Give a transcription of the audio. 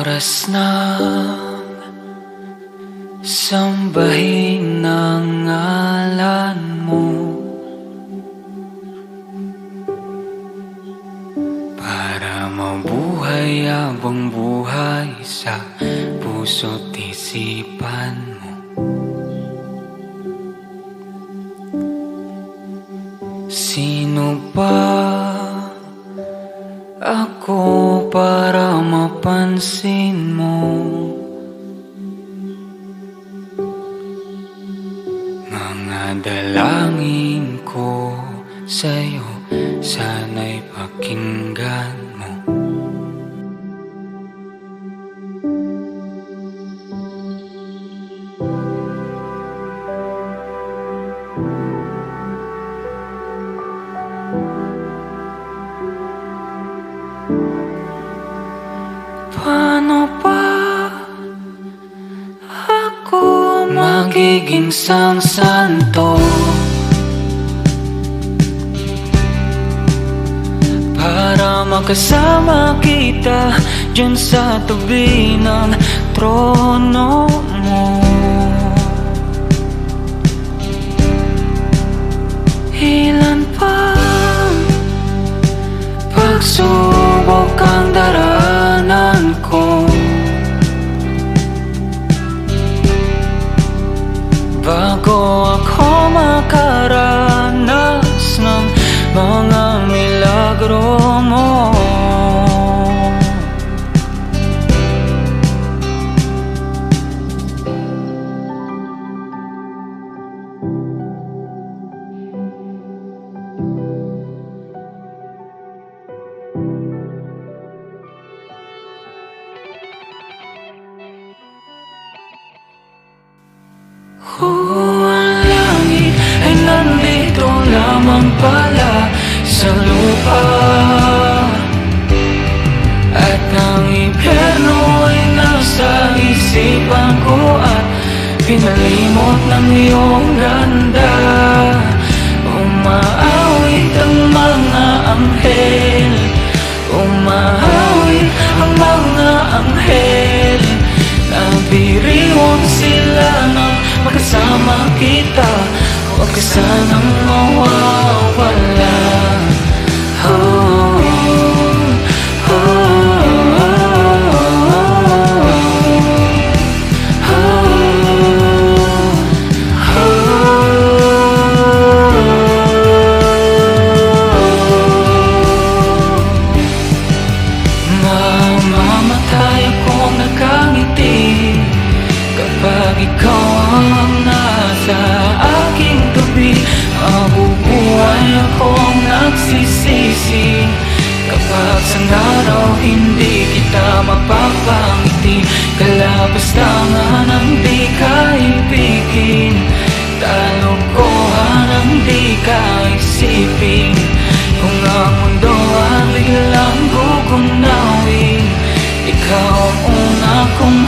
Oras na sambahin ang ngalan mo, para mabuhay habang buhay sa puso't isipan mo. Sino ba ako para mapansin mo? Mga dalangin ko sa'yo, sana'y pakinggan mo. Paano ba ako magiging santo para makasama kita dyan sa tabi ng trono mo? Ilan pang pagsubok ang daraanan ko bago ako makaranas ng mga milagro mo. Ang langit ay nandito lamang pala sa lupa, at ang impyerno ay nasa isipan ko, at pinalimot ng iyong ganda. Umaawit ang mga anghel, umaawit ang mga anghel. Nabiriwang sila nang makasama kita, huwag ka sanang mawawala. Mamamatay akong nakangiti kapag ikaw ang nasa aking tabi. Mabubuhay akong nagsisisi kapag sa araw hindi kita mapapangiti. Kalabas-tangan ang di ka ibigin, talokohan ang di ka isipin. Kung ang mundo ay biglang gugunawin, ikaw ang una kong